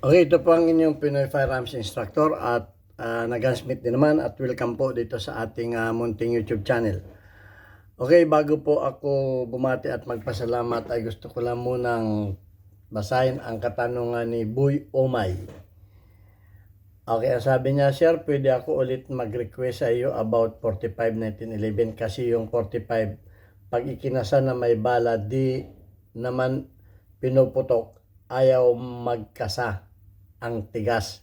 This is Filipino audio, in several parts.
Okay, ito po ang inyong Pinoy Firearms Instructor at nag-gunsmith din naman at welcome po dito sa ating munting YouTube channel. Okay, bago po ako bumati at magpasalamat ay gusto ko lang munang basahin ang katanungan ni Boy Omay. Okay, ang sabi niya, Sir, pwede ako ulit mag-request sa iyo about 45-1911 kasi yung 45, pag ikinasa na may bala, di naman pinuputok, ayaw magkasa ang tigas.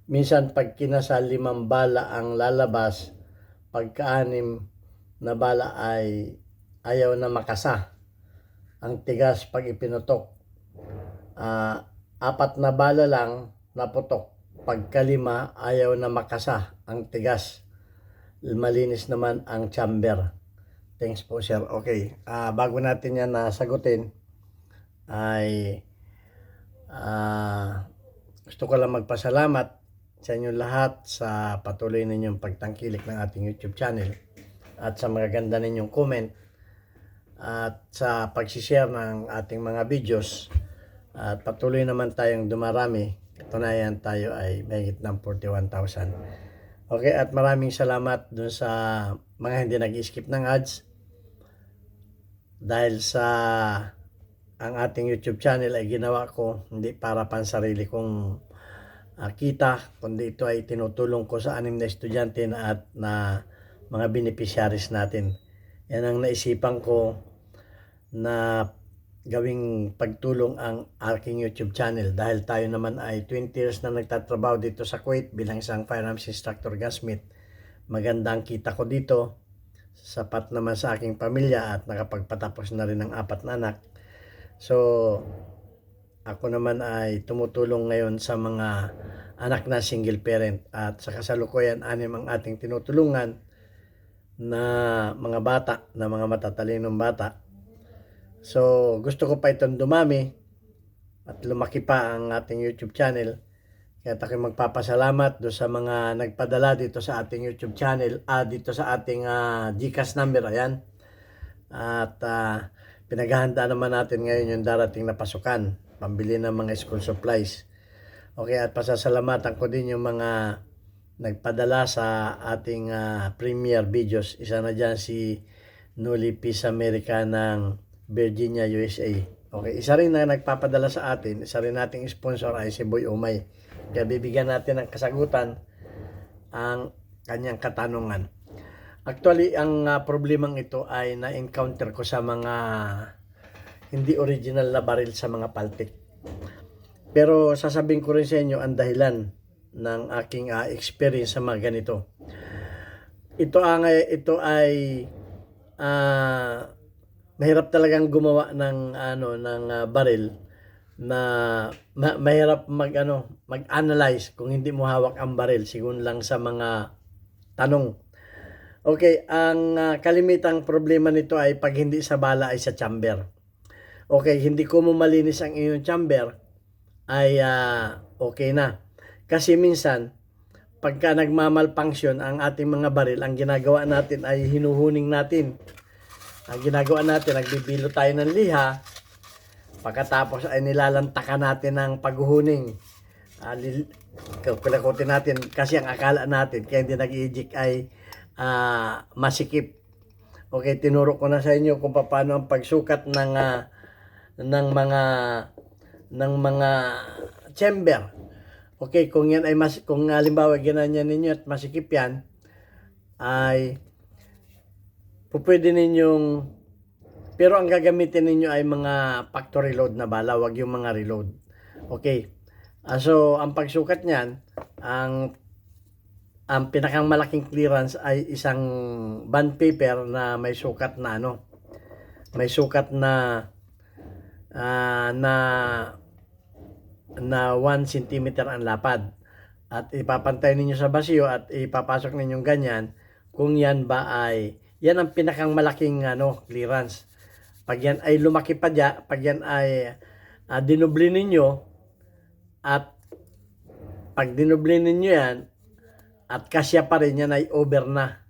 Minsan pag kinasa 5 bala ang lalabas, pagka-6 na bala ay ayaw na makasa ang tigas pag ipinutok. 4 na bala lang naputok, pagka-5 ayaw na makasa ang tigas. Malinis naman ang chamber. Thanks po, sir. Okay, bago natin yan nasagutin ay gusto ko lang magpasalamat sa inyo lahat sa patuloy ninyong pagtangkilik ng ating YouTube channel at sa mga ganda ninyong comment at sa pag-share ng ating mga videos. At patuloy naman tayong dumarami. Katunayan tayo ay mahigit ng 41,000. Okay, at maraming salamat dun sa mga hindi nag-skip ng ads dahil sa ang ating YouTube channel ay ginawa ko hindi para pansarili kong kita, kundi ito ay tinutulong ko sa 6 na estudyante at na mga beneficiaries natin. Yan ang naisipan ko na gawing pagtulong ang aking YouTube channel dahil tayo naman ay 20 years na nagtatrabaho dito sa Kuwait bilang isang firearms instructor gunsmith. Magandang kita ko dito, sapat naman sa aking pamilya at nakapagpatapos na rin ng 4 na anak. So, ako naman ay tumutulong ngayon sa mga anak na single parent at sa kasalukuyan 6 ang ating tinutulungan na mga bata, na mga matatalinong bata. So, gusto ko pa itong dumami at lumaki pa ang ating YouTube channel. Kaya tayo magpapasalamat do sa mga nagpadala dito sa ating YouTube channel, dito sa ating GCash number, ayan. At pinaghahanda naman natin ngayon yung darating na pasukan, pambili ng mga school supplies. Okay, at pasasalamatan ko din yung mga nagpadala sa ating premiere videos. Isa na dyan si Noli Peace America ng Virginia, USA. Okay, isa rin na nagpapadala sa atin, isa rin nating sponsor ay si Boy Omay. Kaya bibigyan natin ng kasagutan ang kanyang katanungan. Actually, ang problemang ito ay na-encounter ko sa mga hindi original na baril sa mga paltik. Pero sasabihin ko rin sa inyo ang dahilan ng aking experience sa mga ganito. Ito ay mahirap talagang gumawa ng baril na mahirap mag-analyze kung hindi mo hawak ang baril sigun lang sa mga tanong. Okay, ang kalimitang problema nito ay pag hindi sa bala ay sa chamber. Okay, hindi ko mo malinis ang iyong chamber ay okay na. Kasi minsan, pagka nagmamalfunction ang ating mga baril, ang ginagawa natin ay hinuhuning natin. Ang ginagawa natin, nagbibilo tayo ng liha, pagkatapos ay nilalantakan natin ng paghuhuning. Kulakutin natin kasi ang akala natin, kaya hindi nag-eject ay masikip. Okay, tinuro ko na sa inyo kung paano ang pagsukat ng mga chamber. Okay, kung yan ay kung halimbawa ginanyan ninyo at masikip yan, ay pwede ninyong, pero ang gagamitin ninyo ay mga factory load na bala, wag yung mga reload. Okay, so ang pagsukat niyan, ang pinakang malaking clearance ay isang bond paper na may sukat na may sukat na 1 cm ang lapad. At ipapantay ninyo sa basyo at ipapasok ninyong ganyan kung yan ba ay, yan ang pinakang malaking clearance. Pag yan ay lumaki pa dyan, pag yan ay dinubli ninyo, at pag dinubli ninyo yan at kasya pa rin, yan ay over na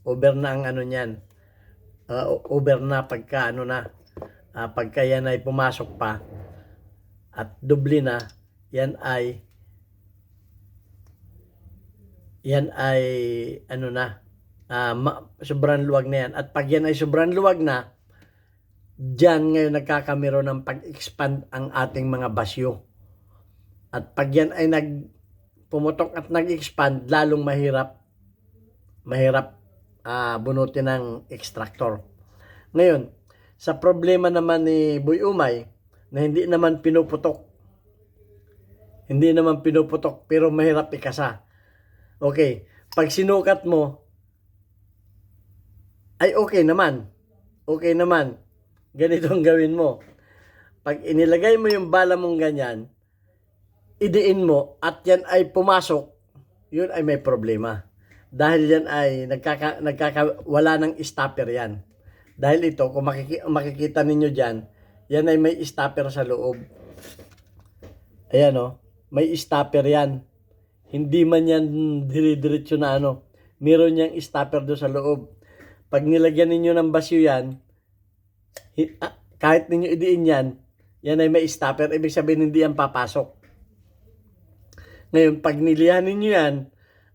ang niyan, over na pagka pagka yan ay pumasok pa at doble na, yan ay ano na, sobrang luwag na yan. At pag yan ay sobrang luwag na, diyan ngayon nagkakamero ng pag-expand ang ating mga basyo. At pag yan ay pumutok at nag-expand, lalong mahirap bunutin ng extractor. Ngayon, sa problema naman ni Boy Umay, na hindi naman pinuputok pero mahirap ikasa. Okay, pag sinukat mo, ay okay naman. Ganito ang gawin mo. Pag inilagay mo yung bala mong ganyan, idiin mo at yan ay pumasok, yun ay may problema. Dahil yan ay wala ng stopper yan. Dahil ito, kung makikita ninyo dyan, yan ay may stopper sa loob. Ayan o, may stopper yan. Hindi man yan dire-diretso na ano. Meron niyang stopper doon sa loob. Pag nilagyan ninyo ng basyo yan, kahit ninyo idiin yan, yan ay may stopper. Ibig sabihin hindi yan papasok. Ngayon, pag nilihan ninyo yan,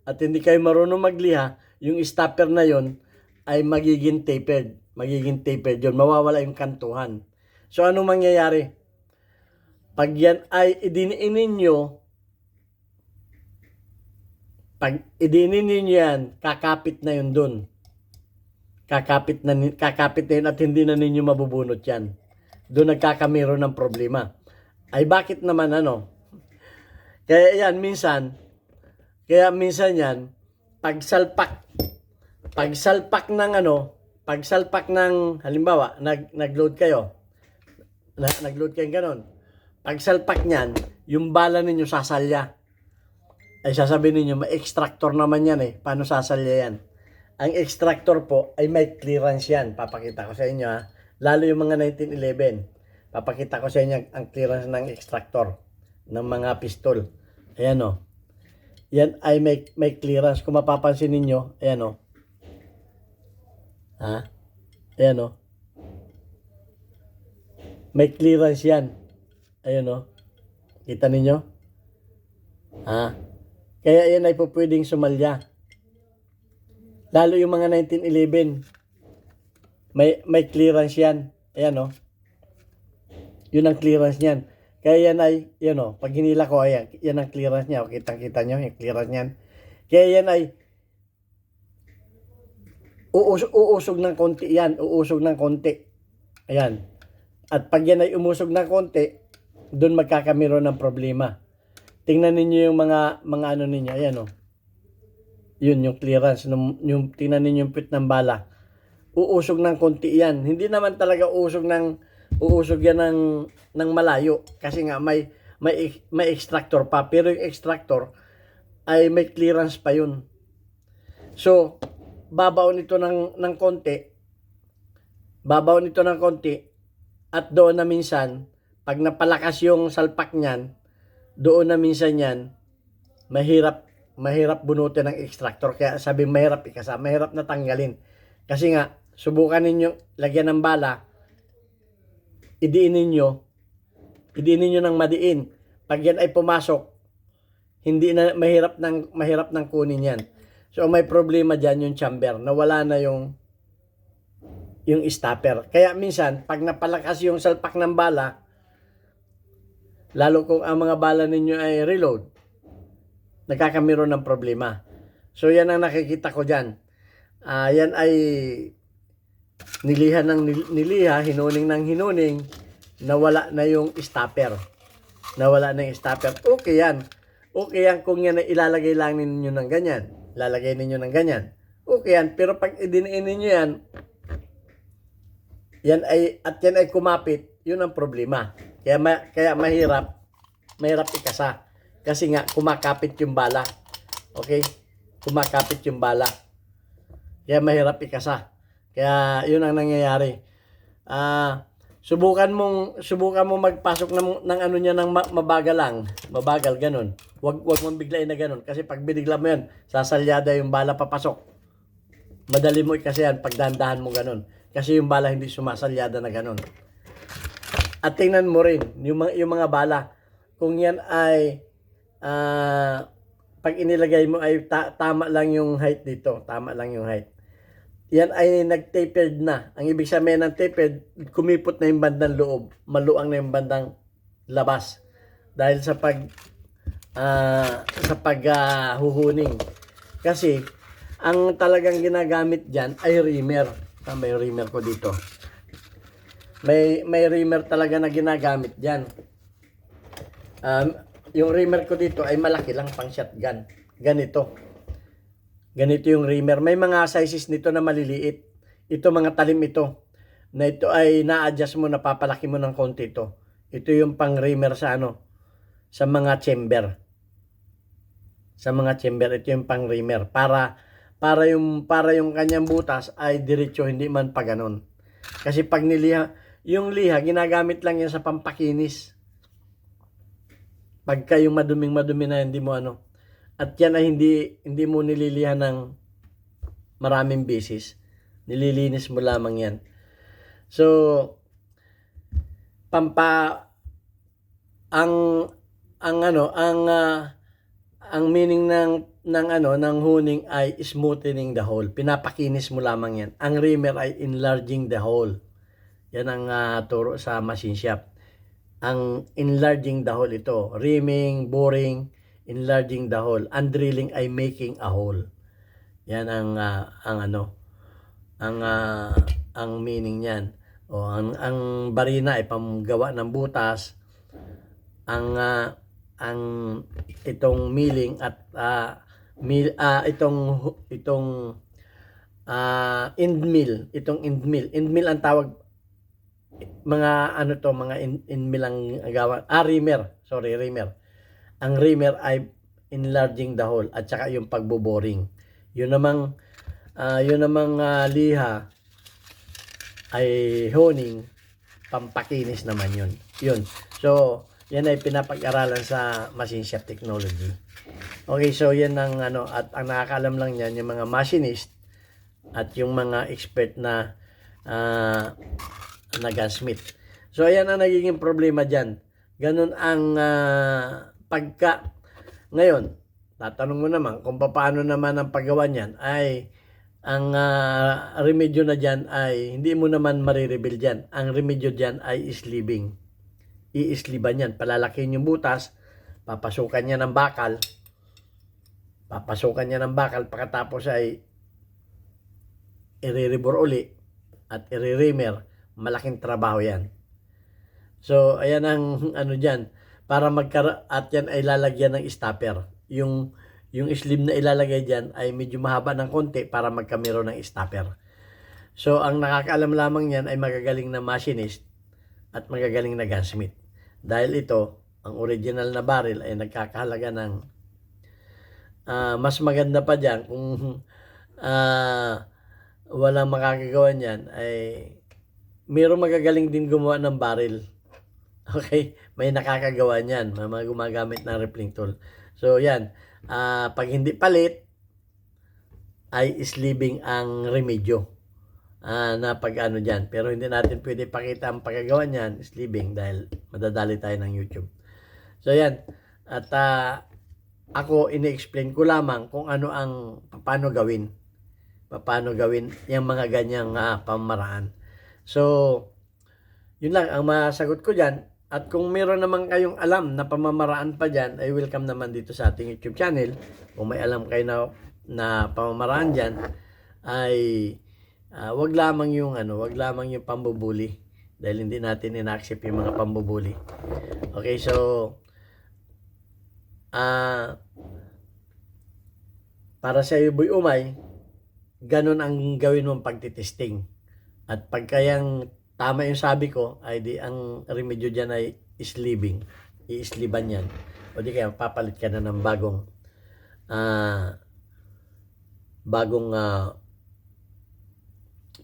at hindi kayo marunong magliha, yung stopper na yon ay magiging tapered. Yun. Mawawala yung kantuhan. So, anong mangyayari? Pag yan ay idiniin ninyo yan, kakapit na yun dun. Kakapit na yun at hindi na ninyo mabubunot yan. Doon nagkakamero ng problema. Ay bakit naman ano? Kaya minsan yan, pagsalpak ng halimbawa, nag-load kayo, nag-load kayo ganon. Pagsalpak niyan, yung bala ninyo sasalya. Ay sasabihin ninyo, may extractor naman yan eh. Paano sasalya yan? Ang extractor po ay may clearance yan. Papakita ko sa inyo ha. Lalo yung mga 1911. Papakita ko sa inyo ang clearance ng extractor ng mga pistol. Ayan o. Yan ay may clearance. Kung mapapansin ninyo, ayan o. Ha? Ayan o. May clearance yan. Ayan o. Kita ninyo? Ha? Kaya yan ay po pwedeng sumalya. Lalo yung mga 1911. May clearance yan. Ayan o. Yun ang clearance niyan. Kaya yan ay, yan o, pag hinila ko, ayan, yan ang clearance niya. O, kitang-kita nyo, yung clearance niyan. Kaya yan ay, uusog ng konti yan. Uusog ng konti. Ayan. At pag yan ay umusog ng konti, doon magkakamero ng problema. Tingnan ninyo yung mga ano ninyo. Ayan o. Yun, yung clearance. Tingnan ninyo yung pit ng bala. Uusog ng konti yan. Hindi naman talaga uusog yan ng malayo kasi nga may extractor pa, pero yung extractor ay may clearance pa yun. So babaon ito ng konti at doon na minsan pag napalakas yung salpak niyan, doon na minsan yan mahirap bunutin ng extractor. Kaya sabi mahirap ikasa, mahirap na tanggalin kasi nga subukan ninyo lagyan ng bala, idiin ninyo ng madiin. Pag yan ay pumasok, hindi na mahirap nang kunin yan. So may problema diyan yung chamber, nawala na yung stopper. Kaya minsan pag napalakas yung salpak ng bala, lalo kung ang mga bala ninyo ay reload, nagkakamero ng problema. So yan ang nakikita ko diyan. Yan ay niliha ng niliha, hinuning ng hinuning, nawala na yung stopper. Okay yan. Kung yan ay ilalagay lang ninyo ng ganyan. Lalagay ninyo ng ganyan. Okay yan. Pero pag idiniin ninyo yan, yan ay kumapit, yun ang problema. Kaya mahirap ikasa. Kasi nga, kumakapit yung bala. Okay? Kumakapit yung bala. Kaya mahirap ikasa. Kaya yun ang nangyayari. Subukan mong magpasok ng ano niya ng mabagal lang. Mabagal ganun. Wag mong biglain na ganun kasi pag binigla mo yan, sasalyada yung bala papasok. Madali mo kasi yan pag dahan-dahan mo ganun. Kasi yung bala hindi sumasalyada na ganun. At tingnan mo rin yung mga bala. kung yan ay pag inilagay mo ay tama lang yung height dito, tama lang yung height. Yan ay nag-tapered na. Ang ibig sabihin ng tapered, kumipot na yung bandang loob, maluang na yung bandang labas. Dahil sa huhuning. Kasi ang talagang ginagamit diyan ay reamer. May reamer ko dito. May reamer talaga na ginagamit diyan. Yung reamer ko dito ay malaki lang, pang shotgun. Ganito yung reamer. May mga sizes nito na maliliit. Ito mga talim ito. Na ito ay na-adjust mo, napapalaki mo ng konti ito. Ito yung pang reamer sa sa mga chamber. Sa mga chamber, ito yung pang reamer. Para yung kanyang butas ay diretso, hindi man pa ganon. Kasi pag yung liha, ginagamit lang yan sa pampakinis. Pagka yung madumi na, hindi mo At yan ay hindi mo nililihan ng maraming beses. Nililinis mo lamang yan. So, ang meaning ng huning ay smoothening the hole. Pinapakinis mo lamang yan. Ang reamer ay enlarging the hole. Yan ang turo sa machine shop. Ang enlarging the hole ito. Reaming, boring, enlarging the hole. And drilling ay making a hole. Yan ang meaning niyan. O ang barina ay pamgawa ng butas. Ang itong milling at itong end mill ang tawag, mga mga end mill ang gawa, reamer. Ang reamer ay enlarging the hole at saka yung pagboboring. Yun namang liha ay honing, pampakinis naman yun. So yan ay pinapag-aralan sa machine shop technology. Okay, so yan ang at ang nakakaalam lang yan yung mga machinist at yung mga expert na gunsmith. So ayan ang nagiging problema diyan. Ganun ang ngayon, tatanong mo naman kung paano naman ang paggawa niyan ay ang remedyo na diyan ay hindi mo naman marireveal diyan. Ang remedyo diyan ay sleeving. I-sleevan yan, palalakin yung butas, papasukan niya ng bakal, pagkatapos ay i-rebore uli at i-reamer. Malaking trabaho yan. So ayan ang diyan, para at yan ay lalagyan ng stopper. Yung sleeve na ilalagay diyan ay medyo mahaba ng konti para magkamero ng stopper. So ang nakakaalam lamang yan ay magagaling na machinist at magagaling na gunsmith. Dahil ito, ang original na barrel ay nagkakahalaga ng mas maganda pa dyan kung walang makakagawa niyan ay mayroong magagaling din gumawa ng barrel. Okay? May nakakagawa niyan. May mga gumagamit ng rippling tool. So yan, pag hindi palit ay sleeving ang remedyo na pag dyan. Pero hindi natin pwede pakita ang pagkagawa niyan, sleeving, dahil madadali tayo ng YouTube. So yan, at ako ini-explain ko lamang kung paano gawin yung mga ganyang pamaraan. So yun lang ang masagot ko dyan. At kung meron naman kayong alam na pamamaraan pa dyan, ay welcome naman dito sa ating YouTube channel. Kung may alam kayo na pamamaraan dyan, ay wag lamang yung pambubuli, dahil hindi natin ina-accept yung mga pambubuli. Okay, so para sa iyo, Boy Umay, ganun ang gawin mong pagtitesting. At pagkayang tama yung sabi ko, ay di ang remedyo dyan ay sleeving. I-sleevan yan. O di kaya papalit ka na ng bagong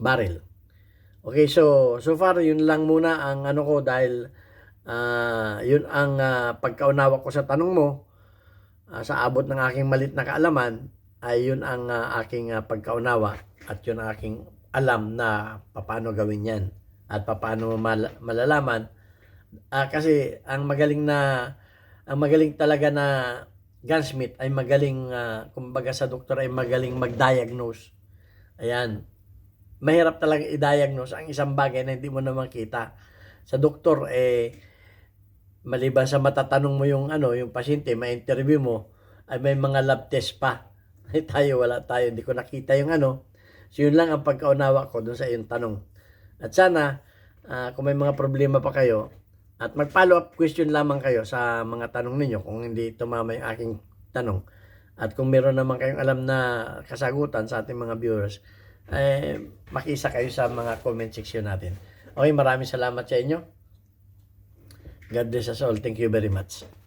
barrel. Okay, so far yun lang muna ang ko, dahil yun ang pagkaunawa ko sa tanong mo, sa abot ng aking malit na kaalaman, ay yun ang aking pagkaunawa at yun ang aking alam na paano gawin yan at paano malalaman. Kasi ang magaling na ang magaling talaga na gunsmith ay magaling, kumbaga sa doktor ay magaling mag-diagnose. Ayan. Mahirap talaga i-diagnose ang isang bagay na hindi mo na makita. Sa doktor, maliban sa matatanong mo yung yung pasyente, ma-interview mo, ay may mga lab test pa. Ay wala tayo, hindi ko nakita yung So yun lang ang pagkaunawa ko dun sa iyong tanong. At sana, kung may mga problema pa kayo, at mag-follow up question lamang kayo sa mga tanong ninyo kung hindi tumama yung aking tanong. At kung meron naman kayong alam na kasagutan sa ating mga viewers, makisa kayo sa mga comment section natin. Okay, maraming salamat sa inyo. God bless us all. Thank you very much.